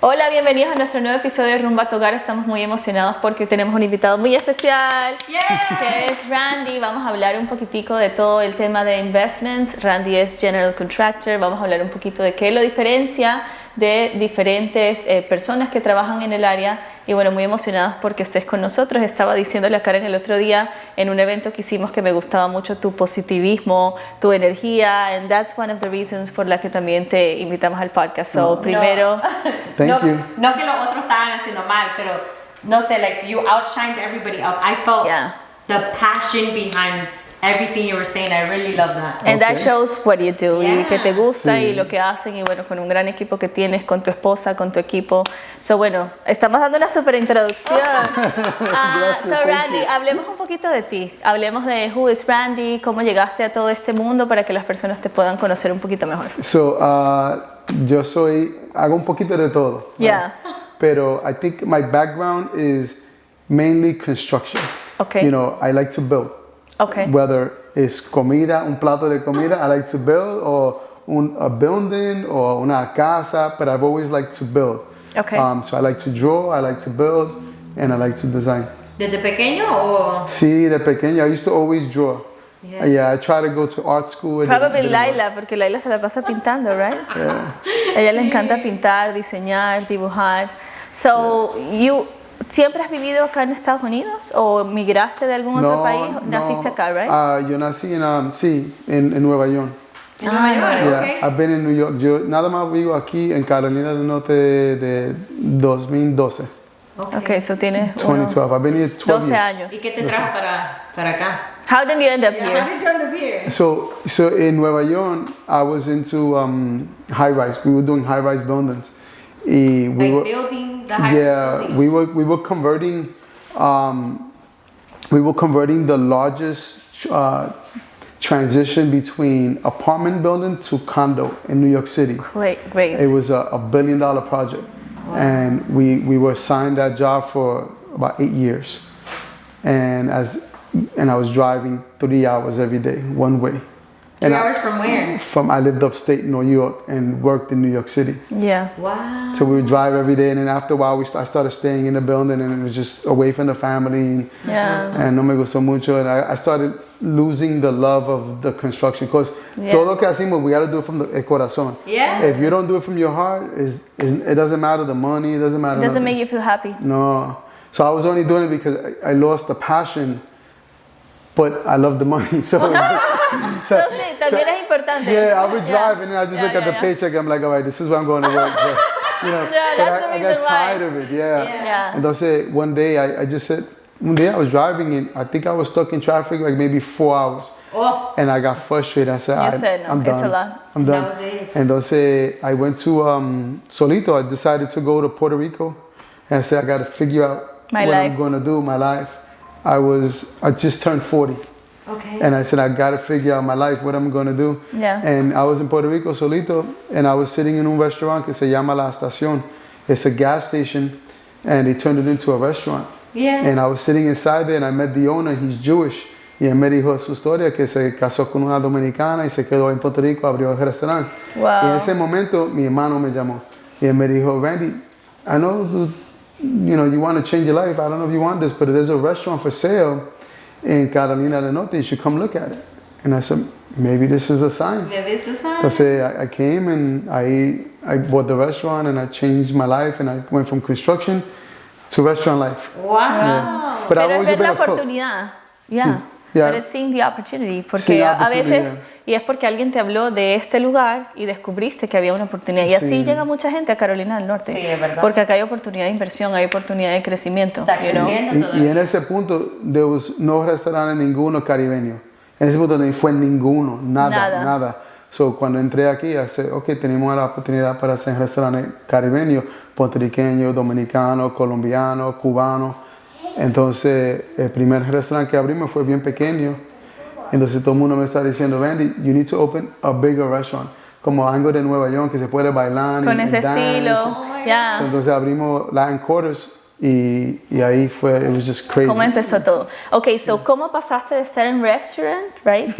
Hola, bienvenidos a nuestro nuevo episodio de Rumbo a tu Hogar. Estamos muy emocionados porque tenemos un invitado muy especial, que es Randy. Vamos a hablar un poquitico de todo el tema de investments. Randy es General Contractor. Vamos a hablar un poquito de qué lo diferencia de diferentes personas que trabajan en el área. Y bueno, muy emocionados porque estés con nosotros. Estaba diciéndole a Karen el otro día en un evento que hicimos que me gustaba mucho tu positivismo, tu energía, and that's one of the reasons por la que también te invitamos al podcast. So, primero... No que los otros estaban haciendo mal, pero no sé, like you outshined everybody else. I felt the passion behind everything you were saying. I really love that. And that shows what you do, y que te gusta y lo que hacen, y bueno, con un gran equipo que tienes, con tu esposa, con tu equipo. So, bueno, estamos dando una super introducción. So, Randy, hablemos un poquito de ti. Hablemos de who is Randy, cómo llegaste a todo este mundo para que las personas te puedan conocer un poquito mejor. So, yo hago un poquito de todo. Yeah. Pero I think my background is mainly construction. Okay. You know, I like to build. Okay. Whether it's comida, un plato de comida, I like to build, or a building, or una casa, but I've always liked to build. Okay. So I like to draw, I like to build, and I like to design. ¿Desde pequeño o...? Sí, de pequeño. I used to always draw. Yeah, I try to go to art school. Probably Laila, porque Laila se la pasa pintando, right? Yeah. A ella le encanta pintar, diseñar, dibujar. So, ¿siempre has vivido acá en Estados Unidos o migraste de algún otro país? Naciste acá, right? Yo nací en Nueva York. ¿En Nueva York? Okay. I've been in New York. Yo nada más vivo aquí en Carolina del Norte de 2012. Okay, so tienes 2012. I've been here 12 years. años. ¿Y qué te trajo para acá? How did you end up here? How did you end up here? So in Nueva York, I was into high-rise. We were doing high-rise buildings. Building the high-rise building? We were converting the largest transition between apartment building to condo in New York City. Great. It was a $1 billion project. Wow. And we were assigned that job for about 8 years. And I was driving 3 hours every day, one way. 3 hours from where? I lived upstate New York and worked in New York City. Yeah. Wow. So we would drive every day, and then after a while, I started staying in the building, and it was just away from the family. Yeah. And no me gustó mucho, and I started losing the love of the construction, because todo lo que hacemos, we got to do it from the corazón. Yeah. If you don't do it from your heart, it doesn't matter the money, it doesn't matter. It doesn't nothing. make you feel happy. No. So I was only doing it because I lost the passion, but I love the money. So sí, también es importante. Yeah, I would drive and then I just look at the paycheck. I'm like, all right, this is where I'm going to work. So, you know, that's the I reason got tired of it. Yeah. And entonces, one day I just said, one day I was driving and I think I was stuck in traffic like maybe 4 hours. Oh. And I got frustrated. I said, I'm done. It's a lot. I'm done. That was it. And entonces I went to solito. I decided to go to Puerto Rico. And I said, I got to figure out what I'm going to do with my life. I just turned 40. Okay. And I said, I got to figure out my life, what I'm going to do. Yeah. And I was in Puerto Rico solito, and I was sitting in un restaurant que se llama La Estación. It's a gas station, and they turned it into a restaurant. Yeah. And I was sitting inside there, and I met the owner. He's Jewish. Y él me dijo su historia, que se casó con una dominicana y se quedó en Puerto Rico, abrió el restaurante. Wow. Y en ese momento, mi hermano me llamó. Y él me dijo, Randy, I know you want to change your life. I don't know if you want this, but there's a restaurant for sale in Carolina del Norte. You should come look at it. And I said, maybe this is a sign. Maybe it's a sign. Entonces I came and I bought the restaurant and I changed my life, and I went from construction to restaurant life. Wow. Yeah. But I've always been a cook. Yeah. Sí. Yeah. But it's seeing the opportunity. Porque Sí, a veces, y es porque alguien te habló de este lugar y descubriste que había una oportunidad. Y así llega mucha gente a Carolina del Norte. Sí, es verdad. Porque acá hay oportunidad de inversión, hay oportunidad de crecimiento. Está creciendo Y en ese punto, no restaurante ninguno caribeño. En ese punto no fue ninguno, nada. So, cuando entré aquí, I said, okay, tenemos la oportunidad para hacer restaurantes caribeños, puertorriqueños, dominicanos, colombianos, cubanos. Entonces, el primer restaurante que abrimos fue bien pequeño. Entonces, todo el mundo me está diciendo, Randy, you need to open a bigger restaurant. Como algo de Nueva York, que se puede bailar. Con ese estilo. So, entonces, abrimos Latin Quarters y ahí fue, it was just crazy. ¿Cómo empezó todo? Okay, so ¿cómo pasaste de estar en restaurant, right?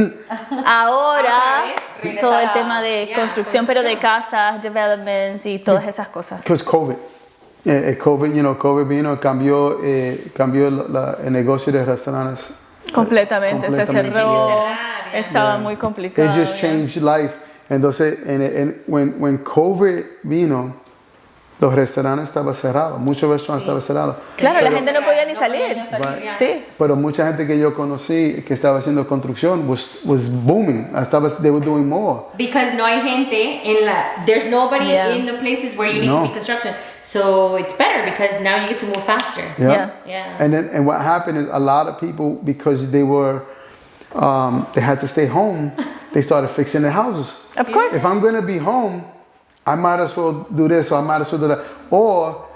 Ahora todo el tema de construcción, pero de casas, developments y todas esas cosas. Because COVID. COVID vino, cambió el negocio de restaurantes. Completamente, se cerró, estaba muy complicado. It just changed life. Entonces, when COVID vino, los restaurantes estaban cerrados, muchos restaurantes estaban cerrados. Claro, la gente no podía ni salir. Sí. Pero mucha gente que yo conocí que estaba haciendo construcción was booming. They were doing more. Because no hay gente there's nobody in the places where you need to be construction. So it's better because now you get to move faster. Yeah. And what happened is a lot of people, because they had to stay home, they started fixing their houses. Of course. If I'm going to be home, I might as well do this, or I might as well do that. Or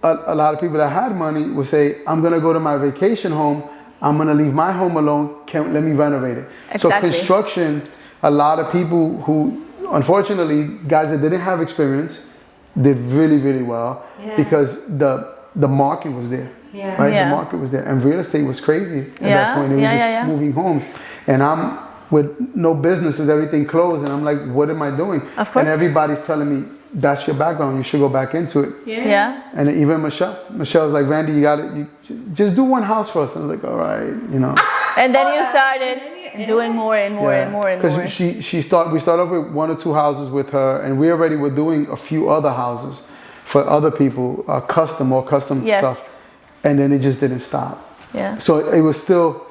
a lot of people that had money would say, I'm going to go to my vacation home. I'm going to leave my home alone. Let me renovate it. Exactly. So construction, a lot of people who, unfortunately, guys that didn't have experience, did really, really well because the market was there. Yeah. Right? Yeah. The market was there. And real estate was crazy at that point. It was just moving homes. And I'm with no businesses, everything closed, and I'm like, what am I doing? Of course. And everybody's telling me, that's your background, you should go back into it. Yeah. And even Michelle's like, Randy, you just do one house for us. And I was like, all right, And then you started doing more and more and more and more. Because we started off with 1 or 2 houses with her, and we already were doing a few other houses for other people, custom stuff. And then it just didn't stop. Yeah. So I was still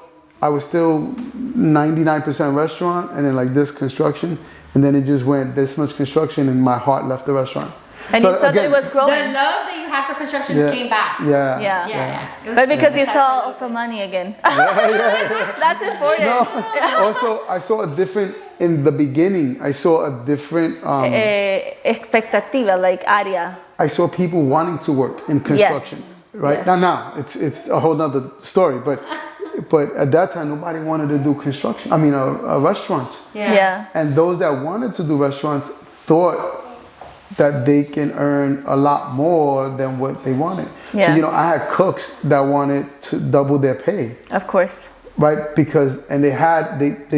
99% restaurant, and then like this construction, and then it just went this much construction, and my heart left the restaurant. And you saw that it was growing. The love that you have for construction came back. Yeah. But because you saw also money again. That's important. Also, I saw a different, in the beginning, I saw a different... expectativa, like area. I saw people wanting to work in construction. Yes. Right? Yes. Now, it's a whole nother story, but at that time, nobody wanted to do construction. I mean, restaurants. Yeah. And those that wanted to do restaurants thought that they can earn a lot more than what they wanted. Yeah. So, I had cooks that wanted to double their pay. Of course. Right? They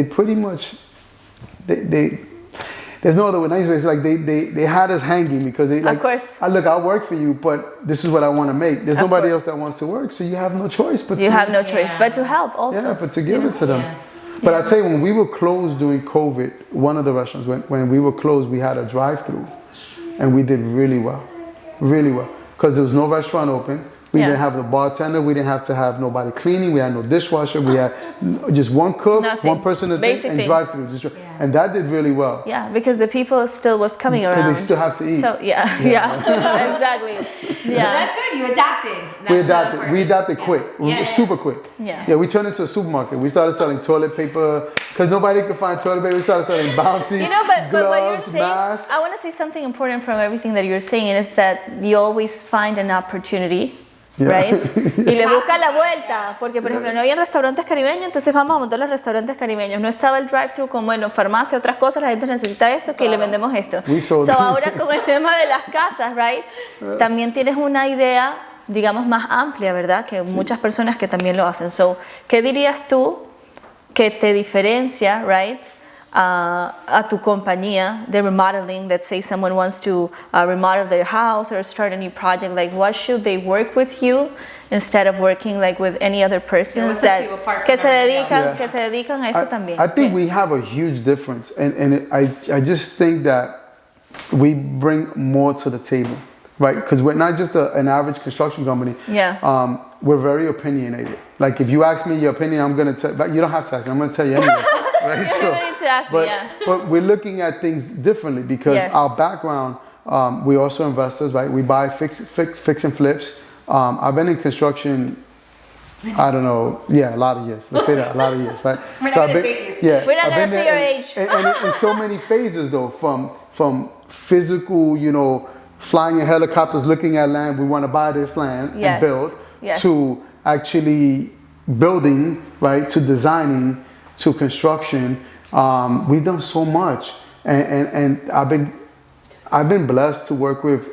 pretty much, there's no other way. It's like they had us hanging because they like, of course. Look, I'll work for you, but this is what I want to make. There's nobody else that wants to work, so you have no choice but to help also. Yeah, but to give it to them. But I tell you, when we were closed during COVID, one of the restaurants, when we were closed, we had a drive-through, and we did really well, because there was no restaurant open. We didn't have the bartender. We didn't have to have nobody cleaning. We had no dishwasher. We had just one cook, one person to think, and drive-through. And that did really well. Yeah, because the people still was coming around. Because they still have to eat. So exactly. Yeah. But that's good. You adapted. We adapted quick. Super quick. Yeah. We turned into a supermarket. We started selling toilet paper because nobody could find toilet paper. We started selling Bounty, but gloves, what you're saying, masks. I want to say something important from everything that you're saying is that you always find an opportunity. Right? Y le busca la vuelta, porque por ejemplo no había restaurantes caribeños, entonces vamos a montar los restaurantes caribeños. No estaba el drive-thru como en farmacia, otras cosas, la gente necesita esto, que le vendemos esto. So ahora con el tema de las casas, right? También tienes una idea, digamos, más amplia, ¿verdad? Que muchas personas que también lo hacen. So, ¿qué dirías tú que te diferencia, right? A tu compañía de remodeling, let's say someone wants to remodel their house or start a new project, like what should they work with you instead of working like with any other persons que se dedican a eso también? I think we have a huge difference, and I just think that we bring more to the table, right? Because we're not just an average construction company. We're very opinionated. Like if you ask me your opinion, I'm gonna tell. But you don't have to ask me. I'm gonna tell you anyway. Right? But we're looking at things differently because our background, we're also investors, right? We buy fix and flips. I've been in construction, I don't know, a lot of years. Let's say that, a lot of years, right? We're not gonna take you. We're not gonna say your age. And in so many phases though, from physical, flying in helicopters, looking at land, we want to buy this land and build, to actually building, right? To designing, to construction. We've done so much, and I've been blessed to work with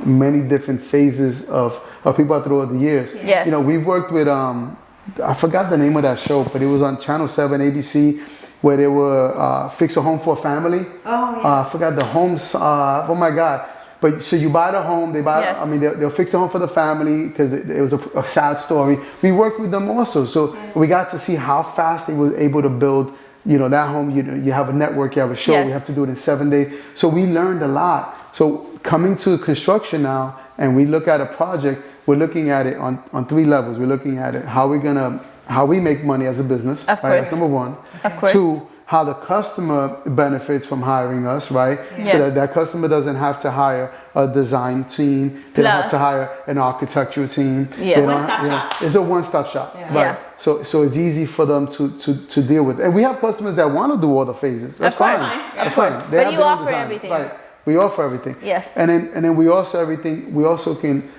many different phases of people throughout the years. Yes. You know, we've worked with, I forgot the name of that show, but it was on Channel 7, ABC, where they were fix a home for a family. Oh, yeah. I forgot the homes, oh my God. But so you buy the home, they buy, Yes. I mean, they'll fix the home for the family because it was a sad story. We worked with them also. So we got to see how fast they were able to build, you know, that home. You have a network, you have a show, Yes. we have to do it in 7 days. So we learned a lot. So coming to construction now, and we look at a project, we're looking at it on 3 levels. We're looking at it, how we make money as a business. Of right? course. That's number 1. Of course. 2, how the customer benefits from hiring us, right? Yes. So that customer doesn't have to hire a design team. They don't have to hire an architectural team. Yes. They don't One-stop shop. It's a one-stop shop, Yeah. right? Yeah. So it's easy for them to deal with. And we have customers that want to do all the phases. That's Of course. fine. Of That's course. fine. They But have you their own offer design. everything. Right. We offer everything. Yes. And then we also everything. We also can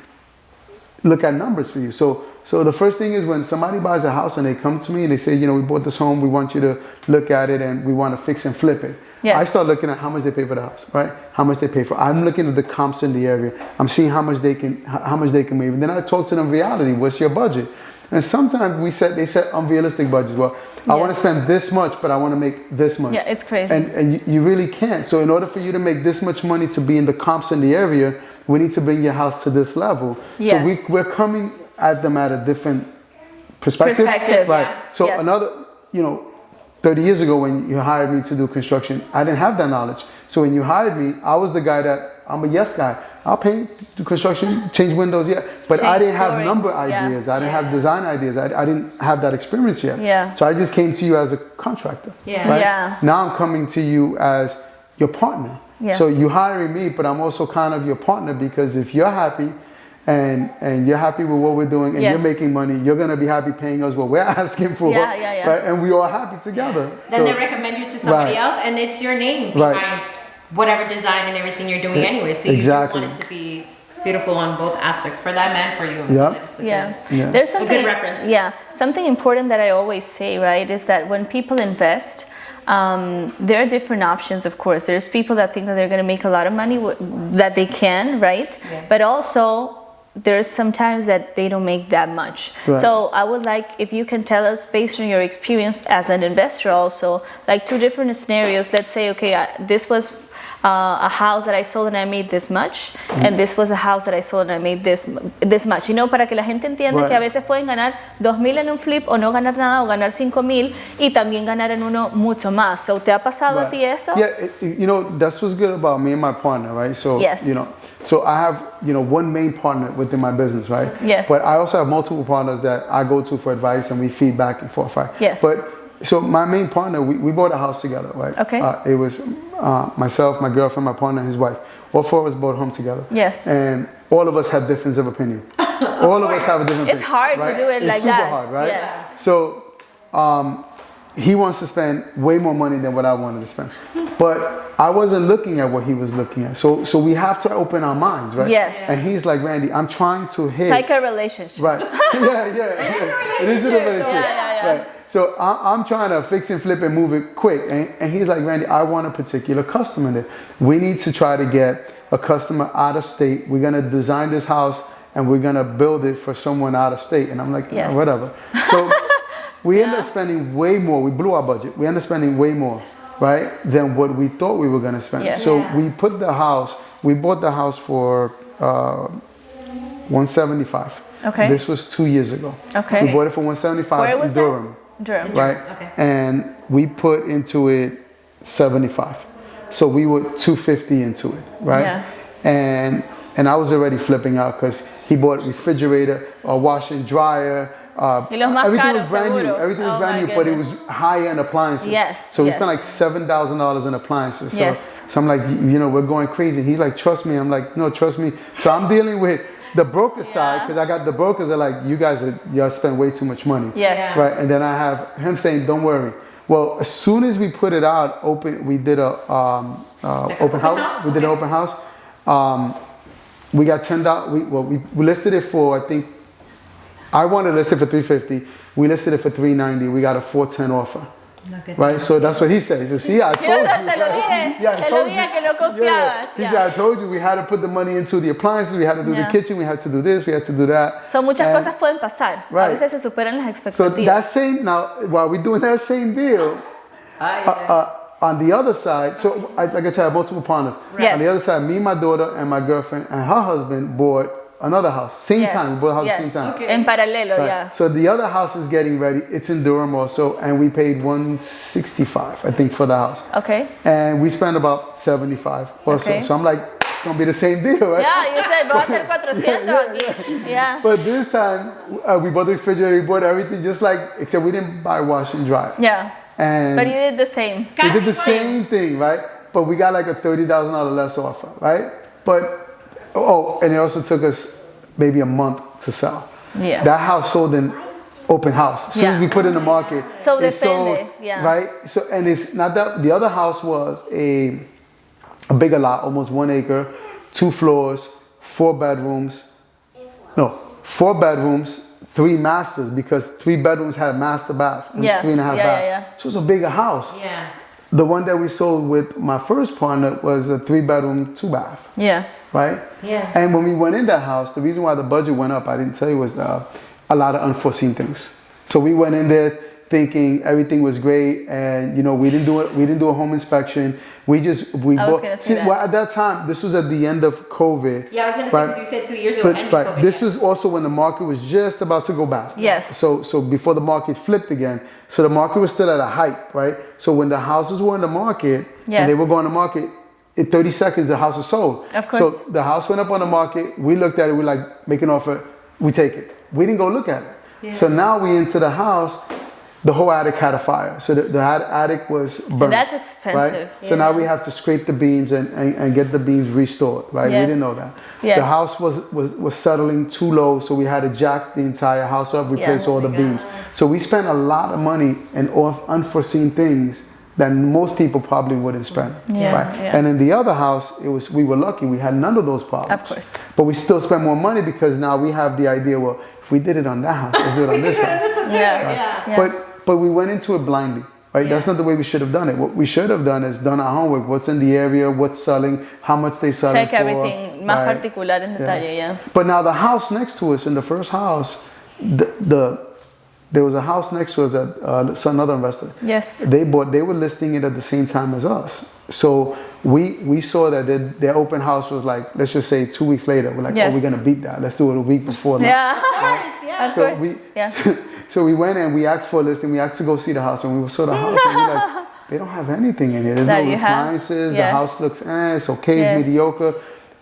look at numbers for you. So the first thing is when somebody buys a house and they come to me and they say, you know, we bought this home, we want you to look at it and we want to fix and flip it. Yes. I start looking at how much they pay for the house, right? How much they pay for. I'm looking at the comps in the area. I'm seeing how much they can make. And then I talk to them reality. What's your budget? And sometimes they set unrealistic budgets. Well, I want to spend this much, but I want to make this much. Yeah, it's crazy. And you really can't. So in order for you to make this much money to be in the comps in the area, we need to bring your house to this level. Yes. So we're coming at them at a different perspective. Right. Yeah. So Yes. another, 30 years ago when you hired me to do construction, I didn't have that knowledge. So when you hired me, I was the guy I'm a yes guy. I'll paint, do construction, change windows, yeah. But I didn't have number ideas. I didn't have design ideas. I didn't have that experience yet. Yeah. So I just came to you as a contractor. Yeah. Right? Yeah. Now I'm coming to you as your partner. Yeah. So you hiring me, but I'm also kind of your partner because if you're happy and you're happy with what we're doing and Yes. you're making money, you're gonna be happy paying us what we're asking for. Yeah. Right? And we are happy together. Then So- they recommend you to somebody Right. else, and it's your name Right. behind whatever design and everything you're doing anyway. So you Exactly. do want it to be beautiful on both aspects for them and for you. Yeah. So that it's a Yeah. good, Yeah. There's something. reference. Yeah. Something important that I always say, right, is that when people invest, there are different options. Of course, there's people that think that they're going to make a lot of money, that they can, right? Yeah. But also, there's sometimes that they don't make that much. Right. So I would like if you can tell us, based on your experience as an investor, also like 2 different scenarios. Let's say, okay, this was a house that I sold and I made this much, and this was a house that I sold and I made this much. Para que la gente entienda que a veces pueden ganar 2,000 en un flip o no ganar nada o ganar 5,000 y también ganar en uno mucho más. So, ¿te ha pasado a ti eso? Yeah, that's what's good about me and my partner, right? So, Yes. So I have, one main partner within my business, right? Yes. But I also have multiple partners that I go to for advice and we feed back and forth, right? Yes. But so my main partner, we bought a house together, right? Okay. It was myself, my girlfriend, my partner, and his wife. All 4 of us bought home together. Yes. And all of us have difference of opinion. All of us have a different opinion. It's hard right? to do it it's like super that. hard, right? Yes. So he wants to spend way more money than what I wanted to spend. But I wasn't looking at what he was looking at. So we have to open our minds, right? Yes. And he's like, Randy, I'm trying to hit. Like a relationship. Right. Yeah. It is a relationship. Yeah. Right. So I'm trying to fix and flip and move it quick. And he's like, Randy, I want a particular customer there. We need to try to get a customer out of state. We're going to design this house and we're going to build it for someone out of state. And I'm like, Yes. whatever. So we end up spending way more. We blew our budget. We end up spending way more, right, than what we thought we were going to spend. Yes. So Yeah. we bought the house for $175. Okay. This was 2 years ago. Okay. We bought it for $175 Where in was Durham. Durham. Right? Okay. And we put into it 75. So we were 250 into it, right? Yeah. And I was already flipping out because he bought a refrigerator, a washer and dryer. Y los más Everything caros, was brand new. seguro. Everything was Oh brand my new, but it goodness. was high-end appliances. Yes, So we yes. spent like $7,000 in appliances. So, Yes. so I'm like, we're going crazy. And he's like, trust me. I'm like, no, trust me. So I'm dealing with the broker side because I got the brokers that are like, y'all spend way too much money. Yes. Right. And then I have him saying, don't worry. Well, as soon as we put it out, we did a open house. We did an open house. We got $10. We listed it for, I think, I wanted to list it for $350. We listed it for $390. We got a $410 offer. Right, so that's what he said. He said, "See, I told you." Te lo dije, Yeah, I te lo told dije you. que no confiabas. He said, "I told you we had to put the money into the appliances. We had to do the kitchen. We had to do this. We had to do that." So muchas cosas pueden pasar. A Right. veces se superan las So expectativas. that same now, while we're doing that same deal, on the other side, so like I said, I have multiple partners. Yes. On the other side, me, my daughter, and my girlfriend and her husband bought another house. Same time, we bought a house at the same time. Okay. En paralelo, Right. yeah. So the other house is getting ready. It's in Durham also, and we paid $165, I think, for the house. Okay. And we spent about $75 also. Okay. So I'm like, it's gonna be the same deal, right? Yeah, you said, voy a hacer 400 aquí. Yeah. But this time, we bought the refrigerator, we bought everything just like, except we didn't buy wash and dry. Yeah. And But you did the same. we did the same thing, right? But we got like a $30,000 less offer, right? But, and it also took us maybe a month to sell. Yeah. That house sold in open house. As soon as we put it in the market, So it sold, depende, yeah. right? So, and it's not that, the other house was a bigger lot, almost 1 acre, 2 floors, 4 bedrooms. No, 4 bedrooms, 3 masters, because 3 bedrooms had a master bath and 3.5 baths. Yeah. So it was a bigger house. Yeah. The one that we sold with my first partner was a 3-bedroom, 2-bath. Yeah. Right? Yeah. And when we went in that house, the reason why the budget went up, I didn't tell you, was a lot of unforeseen things. So we went in there thinking everything was great, and we didn't do a home inspection. We bought. Well, at that time, this was at the end of COVID. Yeah, I was gonna say, because you said 2 years ago. But this was also when the market was just about to go back. Yes. So before the market flipped again, so the market was still at a hype, right? So when the houses were in the market and they were going to market, in 30 seconds the house was sold. Of course. So the house went up on the market. We looked at it. We like, make an offer. We take it. We didn't go look at it. Yeah. So now we into the house. The whole attic had a fire. So the attic was burned. And that's expensive. Right? So now we have to scrape the beams and get the beams restored, right? Yes. We didn't know that. Yes. The house was settling too low, so we had to jack the entire house up, replace all the beams. So we spent a lot of money and unforeseen things that most people probably wouldn't spend. Yeah. Right? Yeah. And in the other house, we were lucky. We had none of those problems. Of course. But we still spent more money because now we have the idea, well, if we did it on that house, let's do it on this house. Yeah. But we went into it blindly, right? Yeah. That's not the way we should have done it. What we should have done is done our homework. What's in the area, what's selling, how much they sell it for. Check everything, más particular en detalle, yeah. But now the house next to us, in the first house, there was a house next to us that another investor. Yes. They were listing it at the same time as us. So we saw that their open house was like, let's just say 2 weeks later. We're like, oh, we're gonna beat that. Let's do it a week before. Yeah. Of course. So we went and we asked for a listing. We asked to go see the house, and we saw the house, and we're like, they don't have anything in here. There's no appliances. The house looks, it's okay, it's mediocre.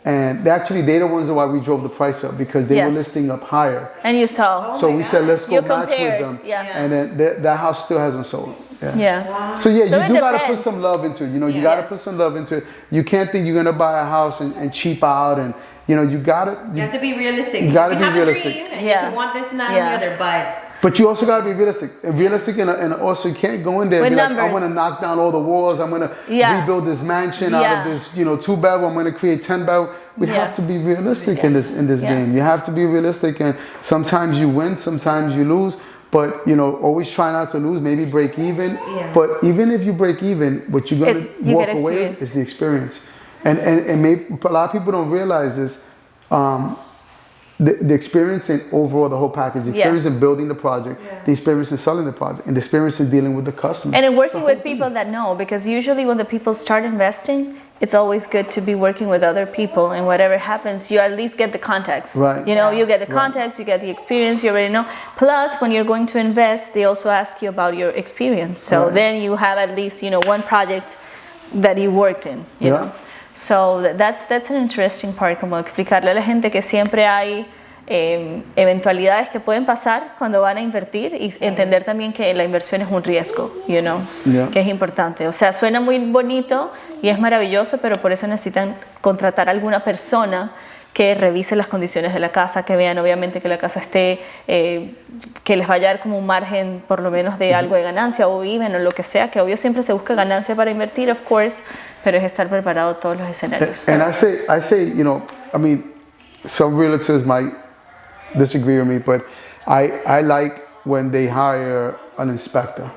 And they're the ones why we drove the price up, because they were listing up higher. And you saw. So we said, let's go match compared. with them. Yeah. And then that house still hasn't sold. Yeah. Wow. So you do gotta depends. put some love into it. You gotta put some love into it. You can't think you're gonna buy a house and cheap out, and you have to be realistic. You gotta be have realistic. A dream and you can want this and that and the other, but you also gotta be realistic. And also you can't go in there and be like, I'm gonna knock down all the walls. I'm gonna rebuild this mansion out of this 2-bedroom. I'm gonna create 10-bedroom. We have to be realistic in this game. You have to be realistic, and sometimes you win, sometimes you lose. But always try not to lose. Maybe break even. Yeah. But even if you break even, what you're gonna walk away with is the experience. And maybe a lot of people don't realize this. The experience in overall the whole package, the experience in building the project, the experience in selling the project, and the experience in dealing with the customer. And in working with people that know, because usually when the people start investing, it's always good to be working with other people, and whatever happens, you at least get the context. Right. You get the context, you get the experience, you already know. Plus, when you're going to invest, they also ask you about your experience. So then you have at least, one project that you worked in, you know. So that's an interesting part, como explicarle a la gente que siempre hay eventualidades que pueden pasar cuando van a invertir, y entender también que la inversión es un riesgo, que es importante. O sea, suena muy bonito y es maravilloso, pero por eso necesitan contratar a alguna persona que revise las condiciones de la casa, que vean obviamente que la casa esté, que les vaya a dar como un margen por lo menos de algo de ganancia, o viven o lo que sea, que obvio siempre se busca ganancia para invertir, of course, pero es estar preparado a todos los escenarios. And I say, some realtors might disagree with me, but I like when they hire an inspector.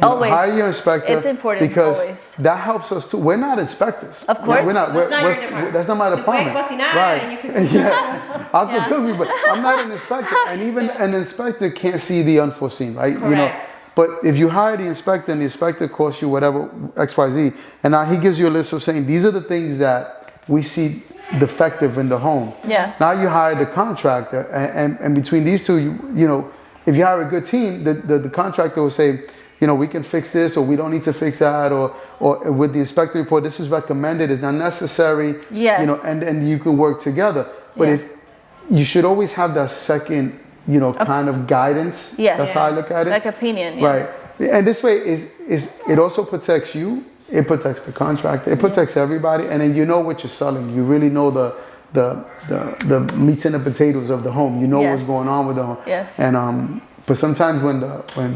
Always. Hire your inspector. It's important, because always. that helps us too. We're not inspectors. Of course. We're not. That's not your department. That's not my department. Right. Yeah. I'll cook you, but I'm not an inspector. And even an inspector can't see the unforeseen, right? Correct. You know. But if you hire the inspector and the inspector costs you whatever XYZ, and now he gives you a list of saying these are the things that we see defective in the home. Yeah. Now you hire the contractor, and between these two, you know, if you hire a good team, the contractor will say, you know, we can fix this, or we don't need to fix that, or with the inspector report, this is recommended, it's not necessary. Yes. You know, and you can work together. But if you should always have that second, you know, kind of guidance. Yes. That's how I look at it. Like opinion. Yeah. Right. And this way is it also protects you. It protects the contractor. It protects everybody, and then you know what you're selling. You really know the meats and the potatoes of the home. You know what's going on with the home. Yes. And but sometimes when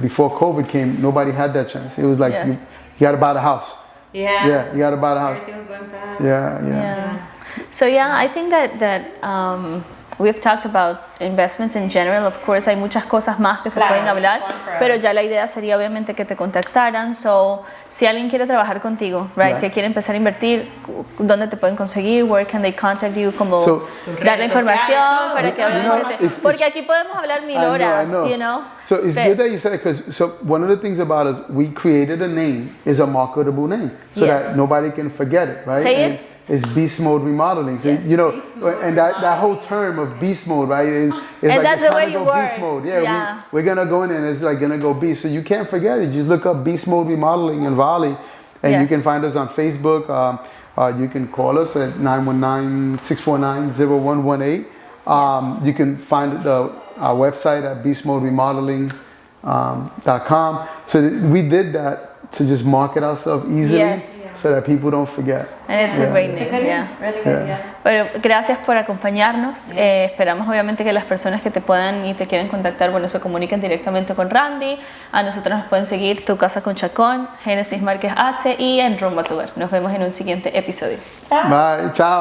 before COVID came, nobody had that chance. It was like you got to buy the house. Yeah. Yeah. You got to buy the house. Everything was going fast. Yeah. So I think that we've talked about investments in general. Of course, hay muchas cosas más que se pueden hablar, pero ya la idea sería obviamente que te contactaran. So, si alguien quiere trabajar contigo, right, que quiere empezar a invertir, ¿dónde te pueden conseguir? Where can they contact you? Como dar la información para que obviamente, porque aquí podemos hablar 1000 horas, you know. So it's good that you said it, because one of the things about us, we created a name, is a marketable name, so that nobody can forget it, right? Say it. It's beast mode remodeling. So, you know, and that whole term of beast mode, right? Is and like that's it's the way time to you go work. beast mode. Yeah. We're going to go in and it's like going to go beast. So you can't forget it. Just look up beast mode remodeling in Raleigh, and you can find us on Facebook. You can call us at 919-649-0118. You can find our website at beastmoderemodeling.com. So we did that to just market ourselves easily. So that people don't forget. And it's a great name. Really good, Bueno, gracias por acompañarnos. Esperamos obviamente que las personas que te puedan y te quieren contactar, bueno, se comuniquen directamente con Randy. A nosotros nos pueden seguir Tu Casa con Chacón, Génesis Márquez H y en Rumbo a tu Hogar. Nos vemos en un siguiente episodio. Bye, chao.